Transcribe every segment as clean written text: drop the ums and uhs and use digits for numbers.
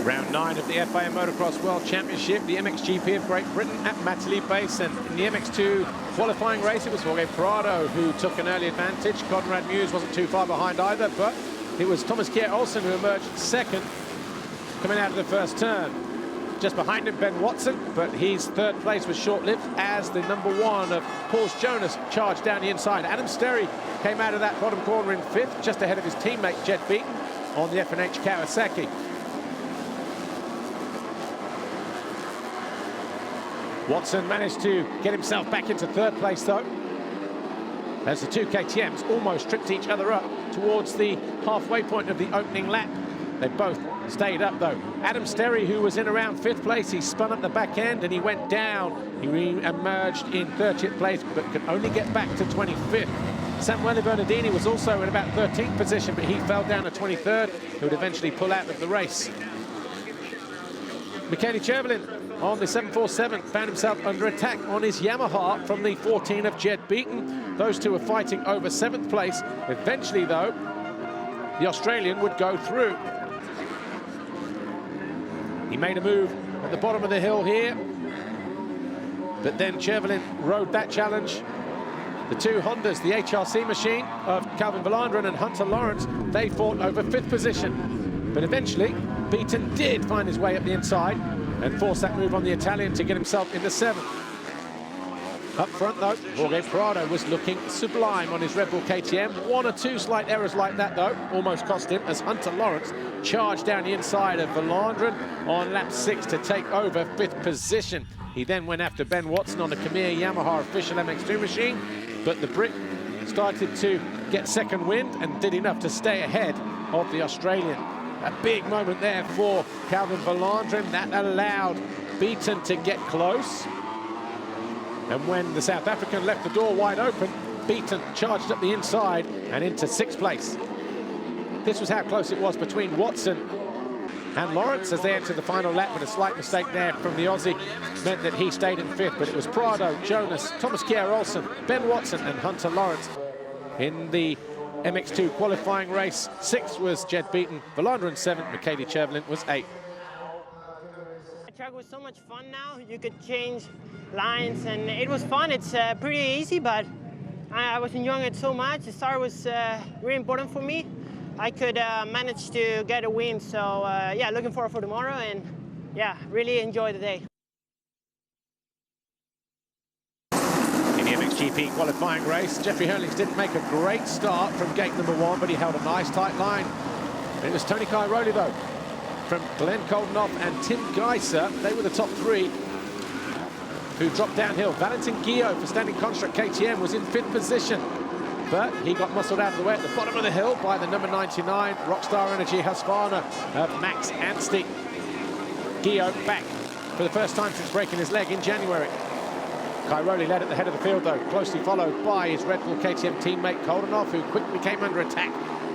Round 9 of the FIA Motocross World Championship, the MXGP of Great Britain at Matterley Base. And in the MX2 qualifying race, it was Jorge Prado who took an early advantage. Conrad Mewes wasn't too far behind either, but it was Cairoli who emerged second, coming out of the first turn. Just behind him, Ben Watson, but his third place was short-lived as the #1 of Porsche Jonas charged down the inside. Adam Sterry came out of that bottom corner in 5th, just ahead of his teammate Jed Beaton on the F&H Kawasaki. Watson managed to get himself back into 3rd place, though, as the two KTMs almost tripped each other up towards the halfway point of the opening lap. They both stayed up, though. Adam Sterry, who was in around 5th place, he spun up the back end and he went down. He re-emerged in 30th place, but could only get back to 25th. Samuele Bernardini was also in about 13th position, but he fell down to 23rd, who would eventually pull out of the race. Michele Chervelin on the 747 found himself under attack on his Yamaha from the 14 of Jed Beaton. Those two were fighting over 7th place. Eventually, though, the Australian would go through. He made a move at the bottom of the hill here, but then Chervelin rode that challenge. The two Hondas, the HRC machine of Calvin Vallanderen and Hunter Lawrence, they fought over 5th position. But eventually, Beaton did find his way up the inside and force that move on the Italian to get himself into 7th. Up front, though, Jorge Prado was looking sublime on his Red Bull KTM. 1 or 2 slight errors like that, though, almost cost him, as Hunter Lawrence charged down the inside of Vallanderen on lap 6 to take over 5th position. He then went after Ben Watson on the Khmer Yamaha official MX2 machine, but the Brit started to get second wind and did enough to stay ahead of the Australian. A big moment there for Calvin Vallanderen. That allowed Beaton to get close. And when the South African left the door wide open, Beaton charged up the inside and into 6th place. This was how close it was between Watson and Lawrence as they entered the final lap, but a slight mistake there from the Aussie meant that he stayed in 5th. But it was Prado, Jonas, Thomas Cairoli, Ben Watson and Hunter Lawrence in the MX2 qualifying race. 6th was Jed Beaton, Vallanderen 7th, Michele Chervelin was 8th. The track was so much fun now. You could change lines and it was fun. It's pretty easy, but I was enjoying it so much. The start was really important for me. I could manage to get a win, so yeah, looking forward for tomorrow, and yeah, really enjoy the day. In the MXGP qualifying race, Jeffrey Herlings didn't make a great start from gate #1, but he held a nice tight line. It was Tony Cairoli, though, from Glenn Koldenoff and Tim Geiser. They were the top 3 who dropped downhill. Valentin Guillot for standing construct KTM was in 5th position, but he got muscled out of the way at the bottom of the hill by the #99 Rockstar Energy Husqvarna of Max Anstey. Guillot back for the first time since breaking his leg in January. Cairoli led at the head of the field, though, closely followed by his Red Bull KTM teammate Koldenoff, who quickly came under attack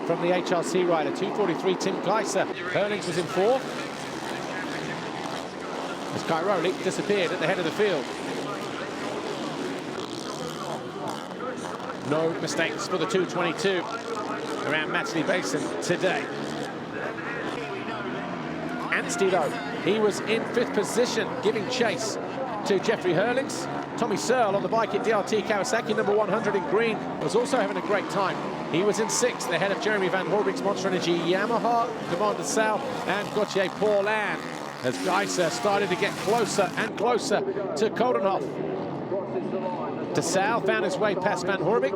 from the HRC rider. 2:43 Tim Geiser. Herlings was in 4th, as Cairoli disappeared at the head of the field. No mistakes for the 222 around Matterley Basin today. Anstey, though, he was in 5th position, giving chase to Jeffrey Herlings. Tommy Searle on the bike at DRT Kawasaki, #100 in green, was also having a great time. He was in 6th, ahead of Jeremy Van Horbig's Monster Energy Yamaha, Commander Sal, and Gauthier Paulin, as Geiser started to get closer and closer to Koldenoff. De Sal found his way past Van Horbig,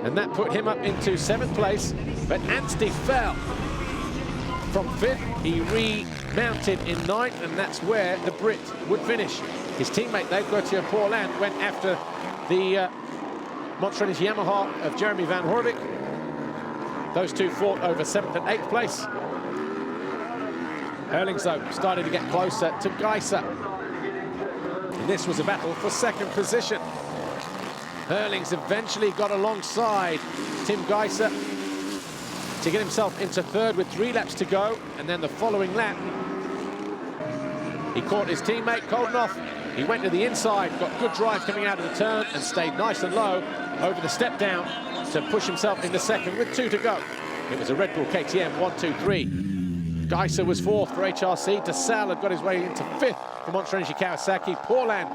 and that put him up into 7th place, but Anstey fell from 5th. He remounted in 9th, and that's where the Brit would finish. His teammate, though, Gauthier Paulin, went after the Monster Energy Yamaha of Jeremy Van Horbig. Those two fought over 7th and 8th place. Herlings, though, started to get closer to Geiser. And this was a battle for 2nd position. Herlings eventually got alongside Tim Geiser to get himself into 3rd with 3 laps to go. And then the following lap, he caught his teammate Koldenoff. He went to the inside, got good drive coming out of the turn, and stayed nice and low over the step down to push himself into 2nd with 2 to go. It was a Red Bull KTM 1-2-3. Geiser was fourth for HRC. DeSalle had got his way into fifth for Monster Energy Kawasaki. Paulin,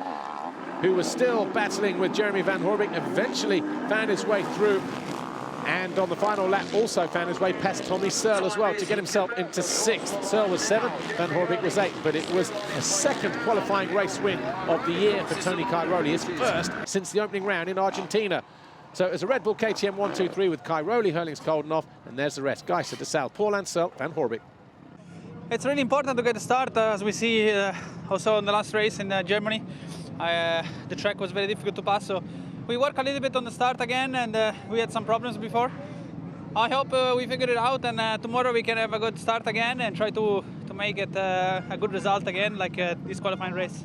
who was still battling with Jeremy Van Horbik, eventually found his way through. And on the final lap, also found his way past Tommy Searle as well to get himself into sixth. Searle was seventh, Van Horbik was eighth, but it was a second qualifying race win of the year for Tony Cairoli, his first since the opening round in Argentina. So it was a Red Bull KTM 1-2-3 with Cairoli, Hurlings, Koldenhoff, and there's the rest. Geiser, DeSalle, Paulin, Searle, Van Horbik. It's really important to get a start, as we see also in the last race in Germany. The track was very difficult to pass, so we work a little bit on the start again, and we had some problems before. I hope we figure it out, and tomorrow we can have a good start again and try to make it a good result again, like this qualifying race.